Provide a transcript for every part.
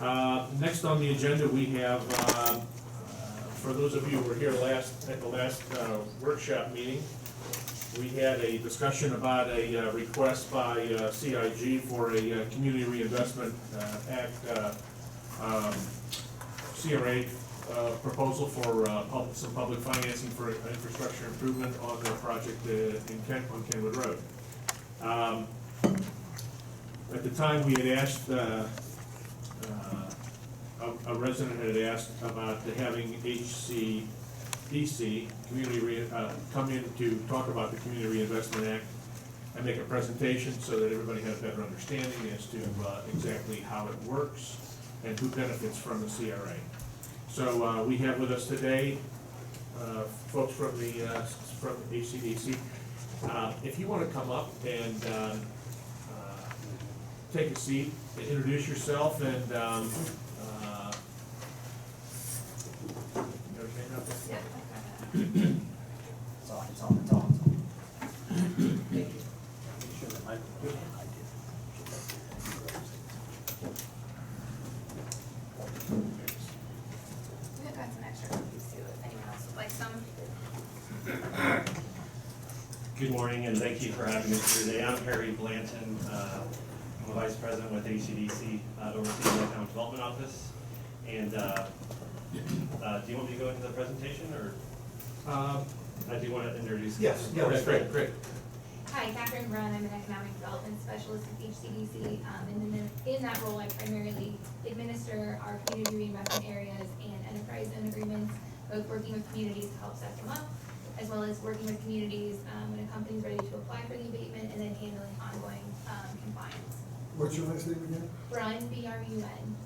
Next on the agenda, we have, for those of you who were here at the last workshop meeting, we had a discussion about a request by CIG for a Community Reinvestment Act CRA proposal for some public financing for infrastructure improvement on the project on Kenwood Road. At the time, we had asked, a resident had asked about having HCDC come in to talk about the Community Reinvestment Act and make a presentation so that everybody had a better understanding as to exactly how it works and who benefits from the CRA. So we have with us today folks from the HCDC. If you want to come up and take a seat, introduce yourself, and It's on. Thank you. Sure that mic will work. We've got some extra copies too, if anyone else would like some. Good morning, and thank you for having us here today. I'm Harry Blanton. I'm a vice president with HCDC, overseeing the Economic Development Office. And do you want me to go into the presentation, or I do want to introduce? Yes, yeah, that's great. Hi, Catherine Brunn. I'm an economic development specialist at HCDC. And in that role, I primarily administer our community reinvestment areas and enterprise zone agreements, both working with communities to help set them up, as well as working with communities when a company's ready to apply for the abatement, and then handling ongoing compliance. What's your last name again? Brunn, B-R-U-N.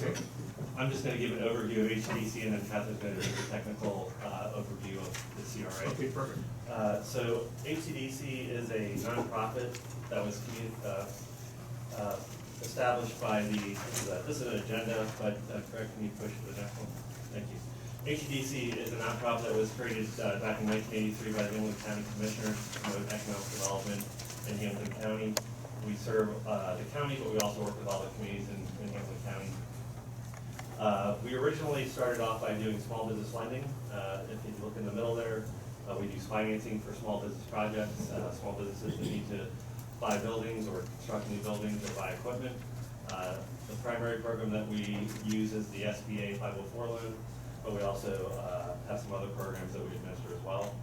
Okay. I'm just going to give an overview of HCDC, and then Catherine's going to give a technical overview of the CRA. Okay, perfect. So HCDC is a nonprofit that was established by this is an agenda, but Craig, can you push to the next one? Thank you. HCDC is a nonprofit that was created back in 1983 by the Hamilton County Commissioners to promote economic development in Hamilton County. We serve the county, but we also work with all the communities in Hamilton County. We originally started off by doing small business lending. If you look in the middle there, we do financing for small business projects, small businesses that need to buy buildings or construct new buildings or buy equipment. The primary program that we use is the SBA 504 loan, but we also have some other programs that we administer as well.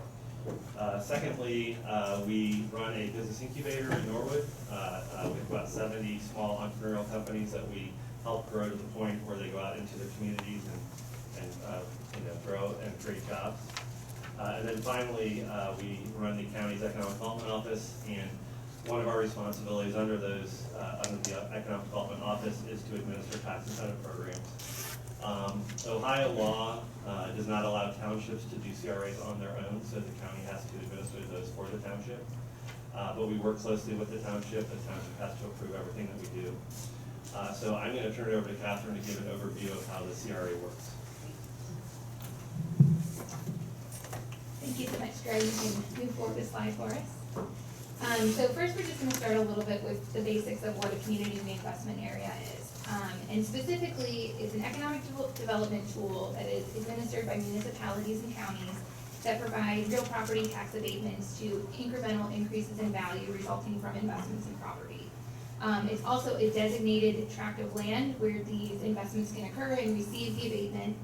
Secondly, we run a business incubator in Norwood. We have about 70 small entrepreneurial companies that we help grow to the point where they go out into the communities and grow and create jobs. And then finally, we run the county's economic development office, and one of our responsibilities under the economic development office is to administer tax incentive programs. Ohio law does not allow townships to do CRAs on their own, so the county has to administer those for the township. But we work closely with the township. The township has to approve everything that we do. So I'm going to turn it over to Catherine to give an overview of how the CRA works. Thank you so much, Greg. You can move forward this slide for us. So first, we're just going to start a little bit with the basics of what a community reinvestment area is. And specifically, it's an economic development tool that is administered by municipalities and counties that provide real property tax abatements to incremental increases in value resulting from investments in property. It's also a designated tract of land where these investments can occur and receive the abatement.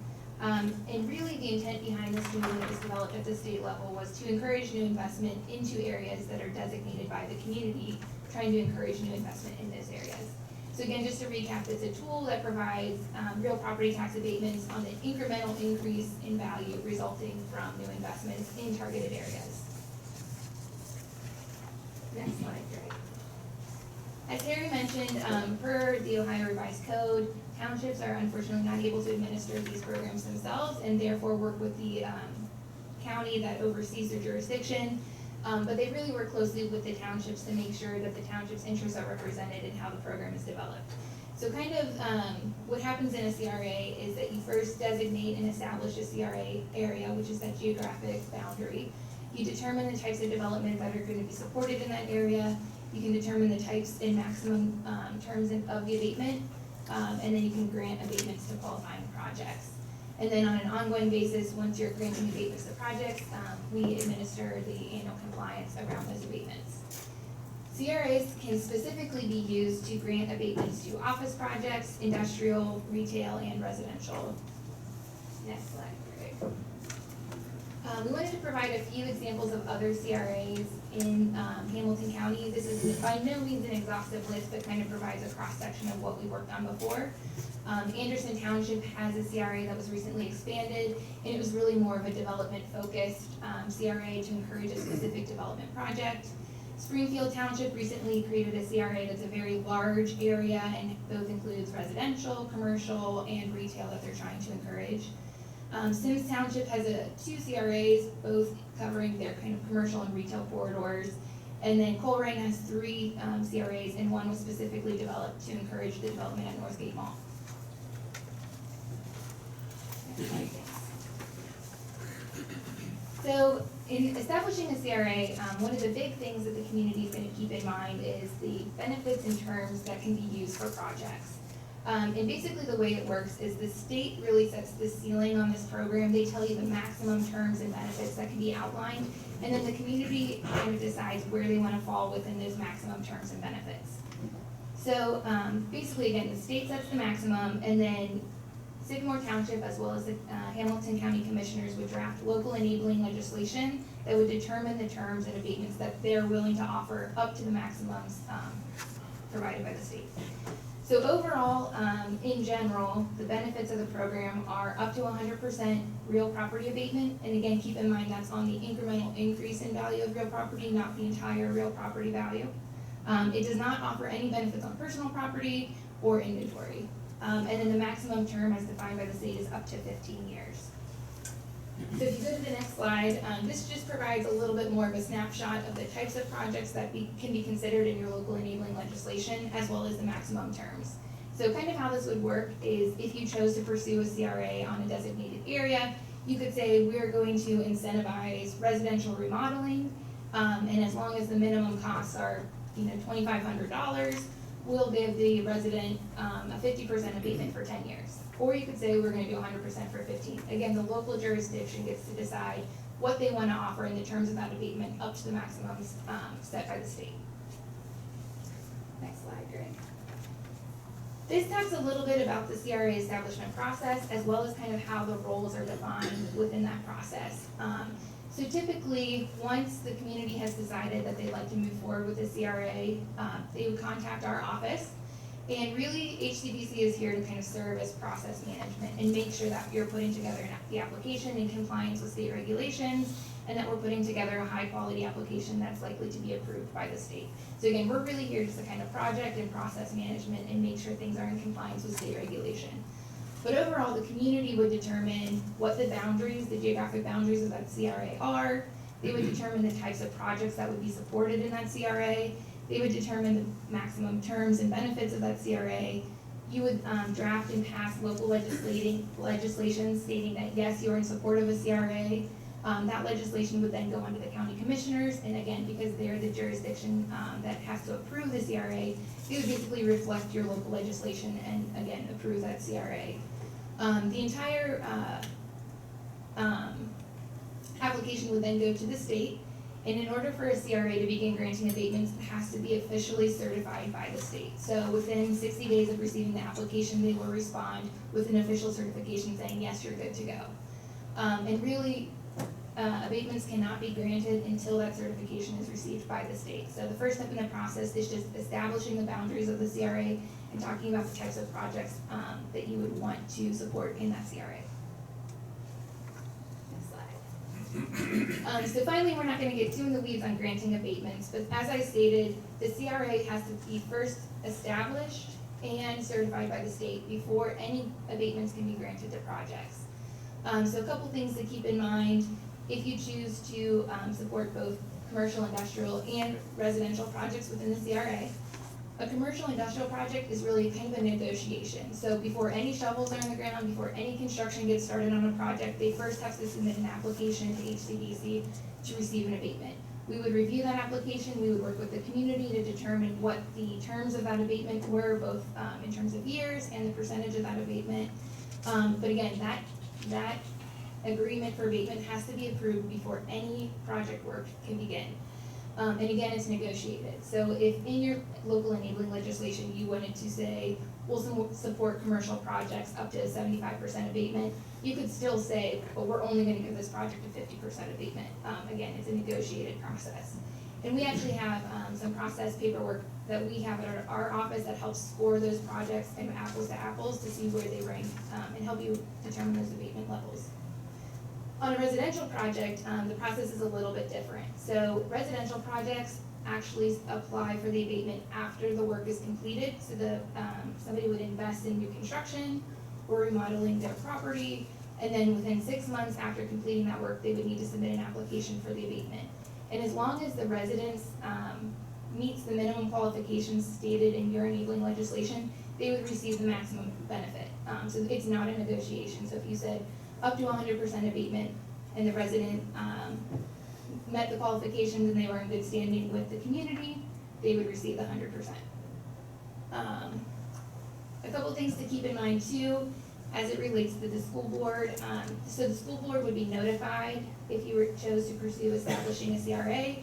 And really the intent behind this tool that was developed at the state level was to encourage new investment into areas that are designated by the community, trying to encourage new investment in those areas. So again, just to recap, it's a tool that provides real property tax abatements on the incremental increase in value resulting from new investments in targeted areas. Next slide, Greg. As Harry mentioned, per the Ohio Revised Code, townships are unfortunately not able to administer these programs themselves and therefore work with the county that oversees their jurisdiction. But they really work closely with the townships to make sure that the township's interests are represented in how the program is developed. So kind of what happens in a CRA is that you first designate and establish a CRA area, which is that geographic boundary. You determine the types of development that are going to be supported in that area. You can determine the types and maximum terms of the abatement, and then you can grant abatements to qualifying projects. And then on an ongoing basis, once you're granting abatements to projects, we administer the annual compliance around those abatements. CRAs can specifically be used to grant abatements to office projects, industrial, retail, and residential. Next slide, Greg. We wanted to provide a few examples of other CRAs in Hamilton County. This is by no means an exhaustive list, but kind of provides a cross-section of what we worked on before. Anderson Township has a CRA that was recently expanded, and it was really more of a development-focused CRA to encourage a specific development project. Springfield Township recently created a CRA that's a very large area and both includes residential, commercial, and retail that they're trying to encourage. Sims Township has two CRAs, both covering their kind of commercial and retail corridors. And then Colerain has 3 CRAs, and one was specifically developed to encourage the development at Northgate Mall. So in establishing a CRA, one of the big things that the community is going to keep in mind is the benefits and terms that can be used for projects. And basically the way it works is the state really sets the ceiling on this program. They tell you the maximum terms and benefits that can be outlined, and then the community kind of decides where they want to fall within those maximum terms and benefits. So basically, again, the state sets the maximum, and then Sycamore Township, as well as the Hamilton County Commissioners, would draft local enabling legislation that would determine the terms and abatements that they're willing to offer up to the maximums provided by the state. So overall, in general, the benefits of the program are up to 100% real property abatement. And again, keep in mind that's on the incremental increase in value of real property, not the entire real property value. It does not offer any benefits on personal property or inventory. And then the maximum term as defined by the state is up to 15 years. So if you go to the next slide, this just provides a little bit more of a snapshot of the types of projects that can be considered in your local enabling legislation, as well as the maximum terms. So kind of how this would work is if you chose to pursue a CRA on a designated area, you could say we're going to incentivize residential remodeling, and as long as the minimum costs are $2,500, we'll give the resident a 50% abatement for 10 years. Or you could say we're going to do 100% for 15. Again, the local jurisdiction gets to decide what they want to offer in the terms of that abatement up to the maximums set by the state. Next slide, Greg. This talks a little bit about the CRA establishment process, as well as kind of how the roles are defined within that process. So typically, once the community has decided that they'd like to move forward with the CRA, they would contact our office. And really, HCDC is here to kind of serve as process management and make sure that you're putting together the application in compliance with state regulations, and that we're putting together a high-quality application that's likely to be approved by the state. So again, we're really here just to kind of project and process management and make sure things are in compliance with state regulation. But overall, the community would determine what the boundaries, the geographic boundaries of that CRA are. They would determine the types of projects that would be supported in that CRA. They would determine the maximum terms and benefits of that CRA. You would draft and pass local legislation stating that yes, you're in support of a CRA. That legislation would then go on to the county commissioners, and again, because they're the jurisdiction that has to approve the CRA, it would basically reflect your local legislation and again, approve that CRA. The entire application would then go to the state, and in order for a CRA to begin granting abatements, it has to be officially certified by the state. So within 60 days of receiving the application, they will respond with an official certification saying, yes, you're good to go. And really, abatements cannot be granted until that certification is received by the state. So the first step in the process is just establishing the boundaries of the CRA and talking about the types of projects that you would want to support in that CRA. So finally, we're not going to get too in the weeds on granting abatements, but as I stated, the CRA has to be first established and certified by the state before any abatements can be granted to projects. So a couple things to keep in mind if you choose to support both commercial, industrial, and residential projects within the CRA. A commercial industrial project is really kind of a negotiation. So before any shovels are in the ground, before any construction gets started on a project, they first have to submit an application to HCDC to receive an abatement. We would review that application, we would work with the community to determine what the terms of that abatement were, both in terms of years and the percentage of that abatement. But again, that agreement for abatement has to be approved before any project work can begin. And again, it's negotiated. So if in your local enabling legislation, you wanted to say, we'll support commercial projects up to 75% abatement, you could still say, well, we're only gonna give this project a 50% abatement. Again, it's a negotiated process. And we actually have some process paperwork that we have at our office that helps score those projects kind of apples to apples to see where they rank and help you determine those abatement levels. On a residential project, the process is a little bit different. So residential projects actually apply for the abatement after the work is completed. So somebody would invest in new construction or remodeling their property, and then within 6 months after completing that work, they would need to submit an application for the abatement. And as long as the residence meets the minimum qualifications stated in your enabling legislation, they would receive the maximum benefit. So it's not a negotiation. So if you said up to 100% abatement and the resident met the qualifications and they were in good standing with the community, they would receive the 100%. A couple things to keep in mind too, as it relates to the school board. So the school board would be notified if you chose to pursue establishing a CRA.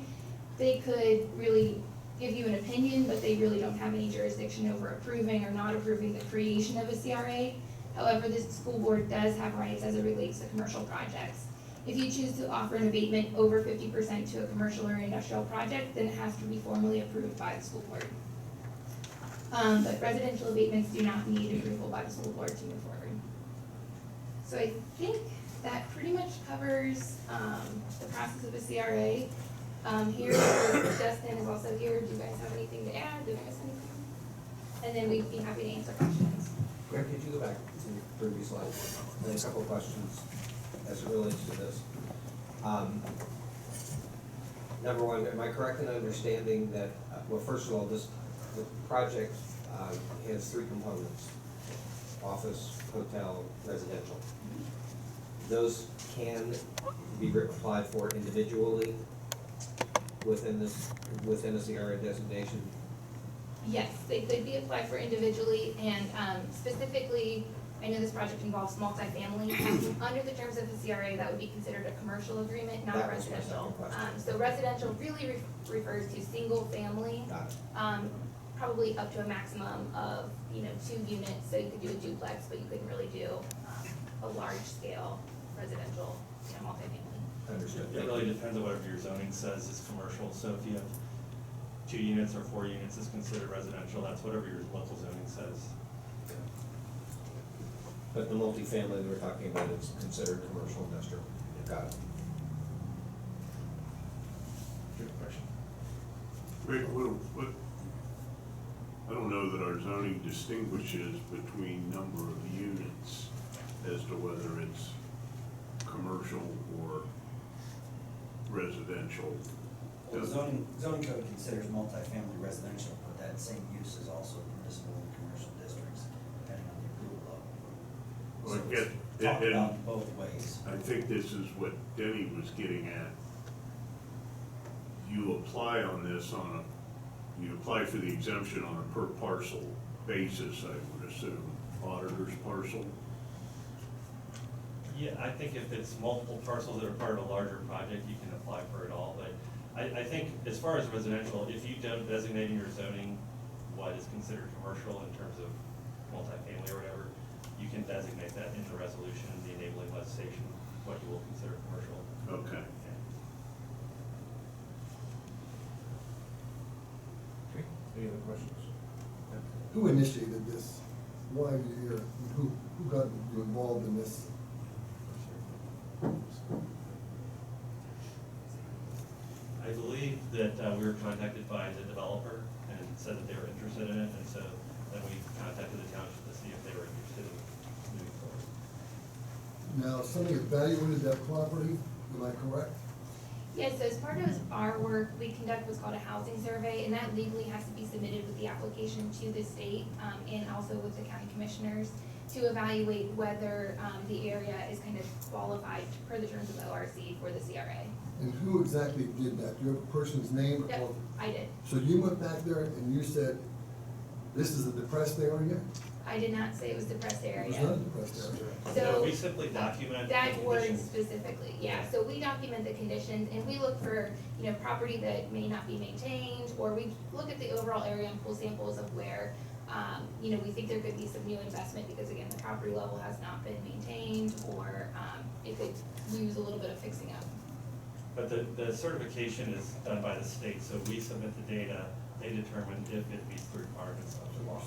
They could really give you an opinion, but they really don't have any jurisdiction over approving or not approving the creation of a CRA. However, the school board does have rights as it relates to commercial projects. If you choose to offer an abatement over 50% to a commercial or industrial project, then it has to be formally approved by the school board. But residential abatements do not need approval by the school board to move forward. So I think that pretty much covers the process of a CRA. Here, Justin is also here. Do you guys have anything to add? Did I miss anything? And then we'd be happy to answer questions. Greg, could you go back to the previous slide? I have a couple of questions as it relates to this. Number one, am I correct in understanding that, well, first of all, the project has three components: office, hotel, residential. Those can be applied for individually within a CRA designation? Yes, they could be applied for individually, and specifically, I know this project involves multifamily. Under the terms of the CRA, that would be considered a commercial agreement, not That was my residential. second question. So residential really refers to single family, Got it. probably up to a maximum of, 2 units. So you could do a duplex, but you couldn't really do a large scale residential, multifamily. Understood. It really depends on whatever your zoning says is commercial, so if you have 2 units or 4 units is considered residential, that's whatever your local zoning says. But the multifamily that we're talking about is considered commercial industrial. Got it. Good question. Rick, I don't know that our zoning distinguishes between number of units as to whether it's commercial or residential. Well, the zoning code considers multifamily residential, but that same use is also permissible in commercial districts, depending on the approval level. Well, So I get- it's talked about both ways. I think this is what Denny was getting at. You apply on this you apply for the exemption on a per parcel basis, I would assume, auditor's parcel. Yeah, I think if it's multiple parcels that are part of a larger project, you can apply for it all, but I think as far as residential, if you don't designate in your zoning what is considered commercial in terms of multifamily or whatever, you can designate that in the resolution, the enabling legislation, what you will consider commercial. Okay. Okay, any other questions? Who initiated this? Why are you here? Who got you involved in this? I believe that we were contacted by the developer and said that they were interested in it, and so then we contacted the township to see if they were interested in moving forward. Now, somebody evaluated that property, am I correct? Yes, so as part of our work, we conduct what's called a housing survey, and that legally has to be submitted with the application to the state, and also with the county commissioners. to evaluate whether, the area is kind of qualified per the terms of ORC for the CRA. And who exactly did that? Do you have a person's name? Yep, I did. So you went back there and you said, this is a depressed area? I did not say it was depressed It area. was not a depressed area. So- No, we simply document the That word conditions. specifically, yeah, so we document the conditions and we look for, you know, property that may not be maintained, or we look at the overall area and pull samples of where, you know, we think there could be some new investment, because again, the property level has not been maintained, or, it could use a little bit of fixing up. But the certification is done by the state, so we submit the data, they determine if it meets the requirements of the law.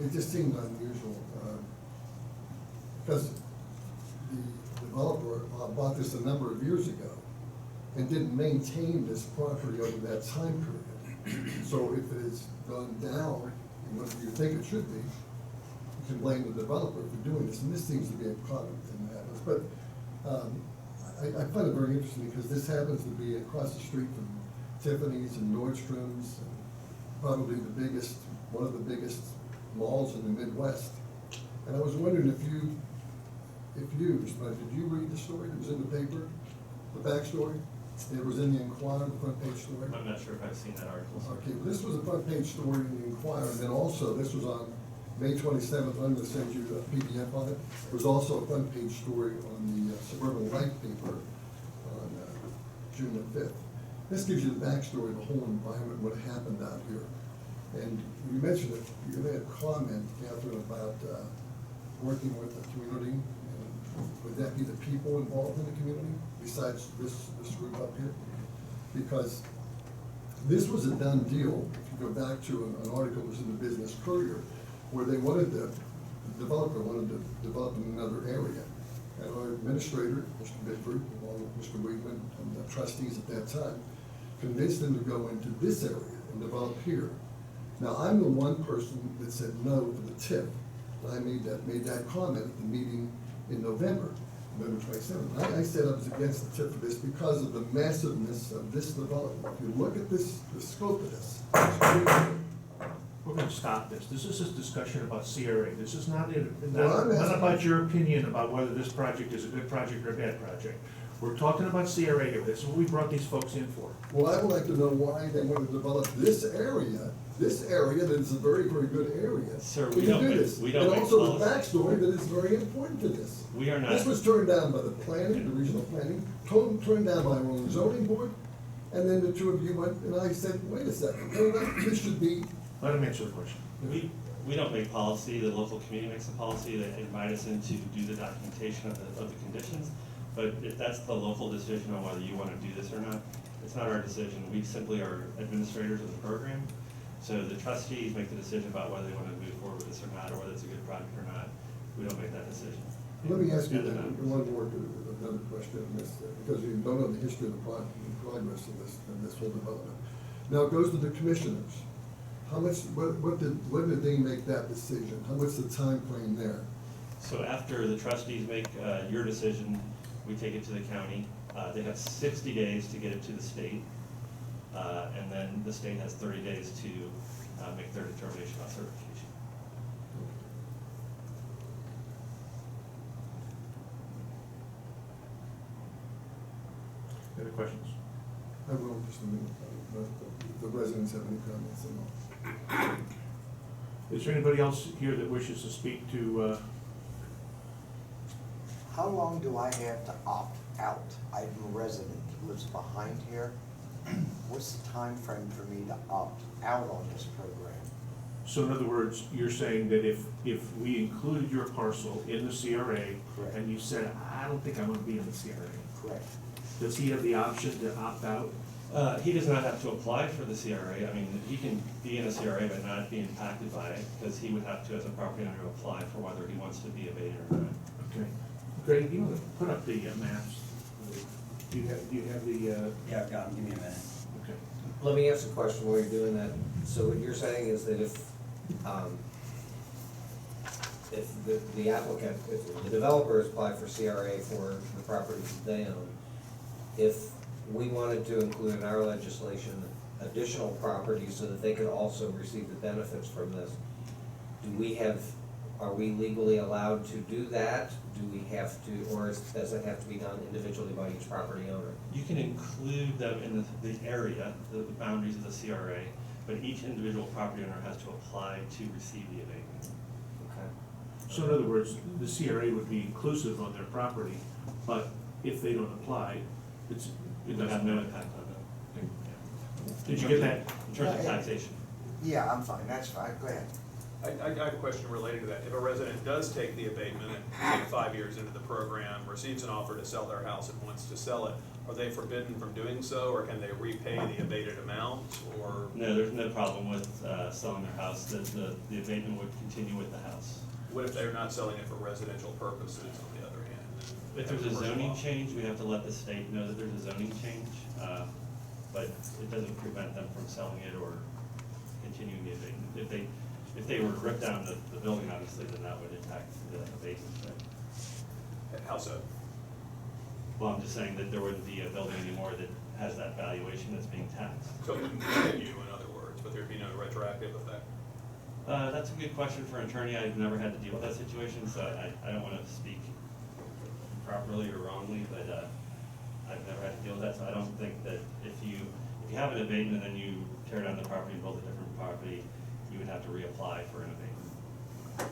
It just seemed unusual, because the developer bought this a number of years ago and didn't maintain this property over that time period. So if it has gone down, and what you think it should be, you can blame the developer for doing this, and this seems to be a common thing that happens. But I find it very interesting, because this happens to be across the street from Tiffany's and Nordstrom's, and probably one of the biggest malls in the Midwest. And I was wondering if you, Mr. President, did you read the story that was in the paper, the backstory? It was in the Inquirer, the front page story. I'm not sure if I've seen that article. Okay, well, this was a front page story in the Inquirer, and then also, this was on May 27th, I'm gonna send you a PDF on it. There was also a front page story on the Suburban Light paper on June the 5th. This gives you the backstory of the whole environment, what happened out here. And you mentioned it, you made a comment, Catherine, about working with the community. And would that be the people involved in the community, besides this group up here? Because this was a done deal. If you go back to an article that was in the Business Courier, where they wanted the developer wanted to develop in another area. And our administrator, Mr. Bickford, along with Mr. Weidman and the trustees at that time, convinced them to go into this area and develop here. Now, I'm the one person that said no to the TIF. I made that comment at the meeting in November 27th. I said I was against the TIF for this because of the massiveness of this development. If you look at this, the scope of this, We're gonna stop this. This is a discussion about CRA. This is not Well, I'm not asking- about your opinion about whether this project is a good project or a bad project. We're talking about CRA here. This is what we brought these folks in for. well, I would like to know why they want to develop this area that is a very, very good area. Sir, We we can don't do make- this. we don't And make also the policy. backstory that is very important to this. We are not. This was turned down by the planning, the regional planning, turned down by our own zoning board, and then the two of you went, and I said, wait a second, this should be, Let him answer the question. We don't make policy, the local community makes the policy, they invite us in to do the documentation of the conditions. But if that's the local decision on whether you wanna do this or not, it's not our decision, we simply are administrators of the program. So the trustees make the decision about whether they wanna move forward with this or not, or whether it's a good project or not, we don't make that decision. let me ask you And the then, members. one more, another question on this, because you don't know the history of the progress of this whole development. Now, it goes to the commissioners. How much, when did they make that decision? How much the time frame there? So after the trustees make your decision, we take it to the county. They have 60 days to get it to the state. And then the state has 30 days to make their determination about certification. Any other questions? I will, just a minute, if the residents have any comments and all. Is there anybody else here that wishes to speak to, How long do I have to opt out? I'm a resident who lives behind here. What's the time frame for me to opt out on this program? so in other words, you're saying that if we included your parcel in the CRA, Correct. and you said, I don't think I want to be in the CRA, Correct. does he have the option to opt out? He does not have to apply for the CRA. I mean, he can be in a CRA but not be impacted by it, because he would have to, as a property owner, apply for whether he wants to be abated or not. Okay. Greg, you want to put up the maps? Do you have the, Yeah, I've got 'em. Give me a minute. okay. Let me ask a question while you're doing that. So what you're saying is that if the applicant, if the developers apply for CRA for the properties that they own, if we wanted to include in our legislation additional properties so that they could also receive the benefits from this, do we have are we legally allowed to do that? Do we have to, or does it have to be done individually by each property owner? You can include them in the area, the boundaries of the CRA, but each individual property owner has to apply to receive the abatement. Okay. So in other words, the CRA would be inclusive on their property, but if they don't apply, it It would have doesn't no matter. impact on them. Did you get that? In terms of taxation. Yeah, I'm fine, that's fine, go ahead. I have a question related to that. If a resident does take the abatement, say 5 years into the program, receives an offer to sell their house and wants to sell it, are they forbidden from doing so, or can they repay the abated amount, or? No, there's no problem with selling their house. The abatement would continue with the house. What if they're not selling it for residential purposes on the other hand? If there's a zoning change, we have to let the state know that there's a zoning change, but it doesn't prevent them from selling it or continuing the abatement. If they were to rip down the building, obviously, then that would impact the abatement. But, How so? well, I'm just saying that there wouldn't be a building anymore that has that valuation that's being taxed. So it would continue, in other words, but there'd be no retroactive effect? That's a good question for an attorney. I've never had to deal with that situation, so I don't want to speak properly or wrongly, but I've never had to deal with that, so I don't think that if you have an abatement and then you tear down the property and build a different property, you would have to reapply for an abatement.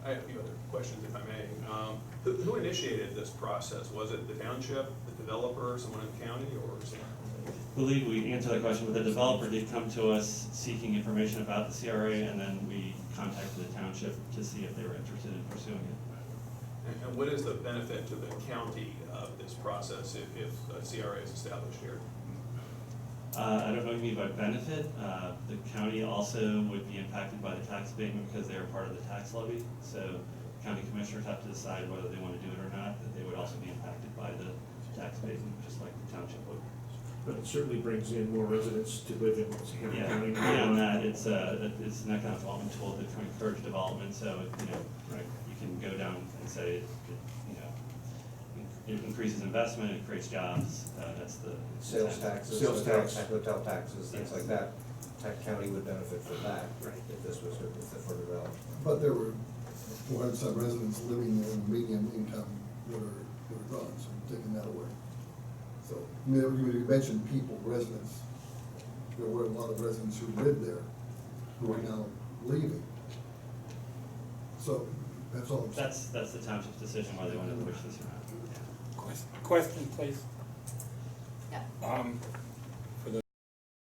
I have a few other questions, if I may. Who initiated this process? Was it the township, the developer, someone in the county, or someone? I believe we answered that question, but the developer did come to us seeking information about the CRA, and then we contacted the township to see if they were interested in pursuing it. And what is the benefit to the county of this process if a CRA is established here? I don't know what you mean by benefit. The county also would be impacted by the tax abatement because they are part of the tax levy. So county commissioners have to decide whether they want to do it or not, that they would also be impacted by the tax abatement, just like the township would. But it certainly brings in more residents to live in Sycamore Yeah, County. beyond that, it's an economic development tool to encourage development, so, Right. you can go down and say, it increases investment, it creates jobs, that's the. Sales taxes, Sales tax. hotel taxes, things like that. Tech County would benefit from that. Right. If this was, if it were developed. But there were 400 some residents living there in medium income that are gone, so we're taking that away. So, I mean, you mentioned people, residents. There were a lot of residents who lived there who are now leaving. So, that's all I'm saying. That's the township's decision whether they want to push this or not. Question, please. Yeah.